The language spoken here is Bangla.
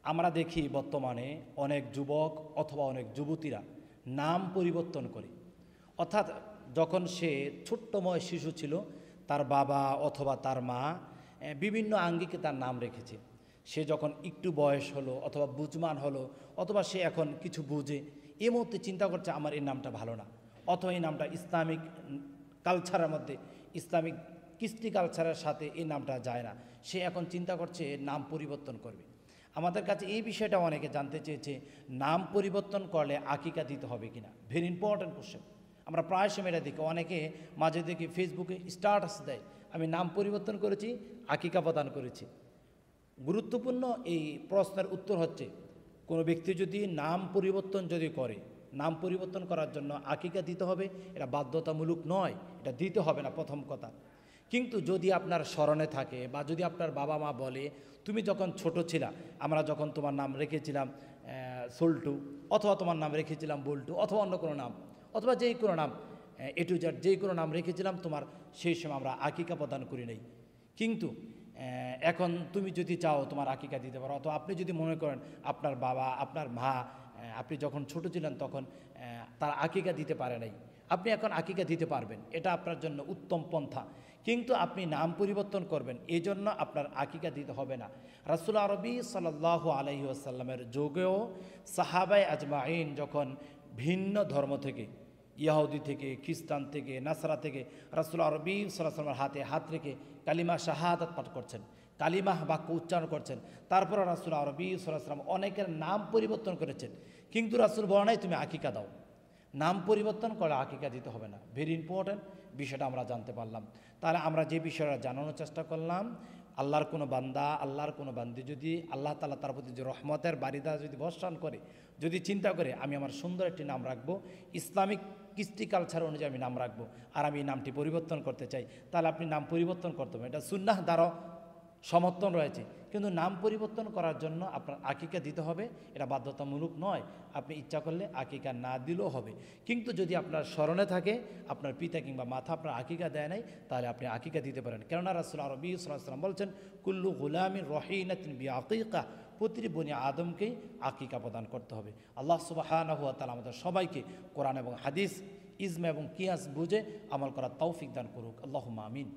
আমরা দেখি বর্তমানে অনেক যুবক অথবা অনেক যুবতীরা নাম পরিবর্তন করে, অর্থাৎ যখন সে ছোট্টময় শিশু ছিল তার বাবা অথবা তার মা বিভিন্ন আঙ্গিকে তার নাম রেখেছে। সে যখন একটু বয়স হলো অথবা বুঝমান হলো অথবা সে এখন কিছু বুঝে, এই মুহূর্তে চিন্তা করছে আমার এই নামটা ভালো না, অথবা এই নামটা ইসলামিক কালচারের মধ্যে, ইসলামিক কৃষ্টি কালচারের সাথে এই নামটা যায় না। সে এখন চিন্তা করছে নাম পরিবর্তন করবে। আমাদের কাছে এই বিষয়টা অনেকে জানতে চেয়েছে, নাম পরিবর্তন করলে আকিকা দিতে হবে কিনা। Very important question. আমরা প্রায় সময় এটা দেখি, অনেকে মাঝে দেখি ফেসবুকে স্ট্যাটাস দেয়, আমি নাম পরিবর্তন করেছি, আকিকা প্রদান করেছি। গুরুত্বপূর্ণ এই প্রশ্নের উত্তর হচ্ছে, কোনো ব্যক্তি যদি নাম পরিবর্তন যদি করে, নাম পরিবর্তন করার জন্য আকিকা দিতে হবে, এটা বাধ্যতামূলক নয়, এটা দিতে হবে না প্রথম কথা। কিন্তু যদি আপনার স্মরণে থাকে বা যদি আপনার বাবা মা বলে, তুমি যখন ছোট ছিলা, আমরা যখন তোমার নাম রেখেছিলাম সল্টু, অথবা তোমার নাম রেখেছিলাম বল্টু, অথবা অন্য কোনো নাম, অথবা যেই কোনো নাম এ টু জেড যেই কোনো নাম রেখেছিলাম তোমার, সেই সময় আমরা আকিকা প্রদান করি নাই। কিন্তু এখন তুমি যদি চাও তোমার আকিকা দিতে পারো, অথবা আপনি যদি মনে করেন আপনার বাবা আপনার মা আপনি যখন ছোট ছিলেন তখন তার আকিকা দিতে পারে নাই, আপনি এখন আকিকা দিতে পারবেন, এটা আপনার জন্য উত্তম পন্থা। কিন্তু আপনি নাম পরিবর্তন করবেন, এই জন্য আপনার আকিকা দিতে হবে না। রাসূল আরবি সাল্লাল্লাহু আলাইহি ওয়াসাল্লামের যুগেও সাহাবায়ে আজমাইন যখন ভিন্ন ধর্ম থেকে, ইয়াহুদি থেকে, খ্রিস্টান থেকে, নাসরা থেকে রাসূল আরবি সাল্লাল্লাহু আলাইহি ওয়াসাল্লামের হাতে হাত রেখে কালিমা শাহাদাত পাঠ করছেন, কালিমা বাক্য উচ্চারণ করছেন, তারপর রাসূল আরবি সাল্লাল্লাহু আলাইহি ওয়াসাল্লাম অনেকের নাম পরিবর্তন করেছেন, কিন্তু রাসূল বলে নাই তুমি আকিকা দাও। নাম পরিবর্তন করে আকিকা দিতে হবে না। ভেরি ইম্পর্ট্যান্ট বিষয়টা আমরা জানতে পারলাম। তাহলে আমরা যে বিষয়টা জানানোর চেষ্টা করলাম, আল্লাহর কোনো বান্দা, আল্লাহর কোনো বান্দি যদি আল্লাহ তাআলা তার প্রতি যে রহমতের বারিদা যদি বর্ষণ করে, যদি চিন্তা করে আমি আমার সুন্দর একটি নাম রাখবো, ইসলামিক কৃষ্টি কালচার অনুযায়ী আমি নাম রাখবো, আর আমি এই নামটি পরিবর্তন করতে চাই, তাহলে আপনি নাম পরিবর্তন করতে হবে। এটা সুন্নাহ দ্বারা সমর্থন রয়েছে, কিন্তু নাম পরিবর্তন করার জন্য আপনার আকিকা দিতে হবে, এটা বাধ্যতামূলক নয়। আপনি ইচ্ছা করলে আকিকা না দিলেও হবে। কিন্তু যদি আপনার স্মরণে থাকে আপনার পিতা কিংবা মাথা আপনার আকিকা দেয় নাই, তাহলে আপনি আকিকা দিতে পারেন। কেননা রাসূল আরবি সাল্লাল্লাহু আলাইহি ওয়াসাল্লাম বলছেন, কুল্লু গুলামিন রহিনাতিন বিআকিকা, প্রতিটি বনি আদমকেই আকিকা প্রদান করতে হবে। আল্লাহ সুবহানাহু ওয়া তাআলা আমাদের সবাইকে কোরআন এবং হাদিস, ইজমা এবং কিয়াস বুঝে আমল করার তৌফিক দান করুক। আল্লাহুম্মা আমিন।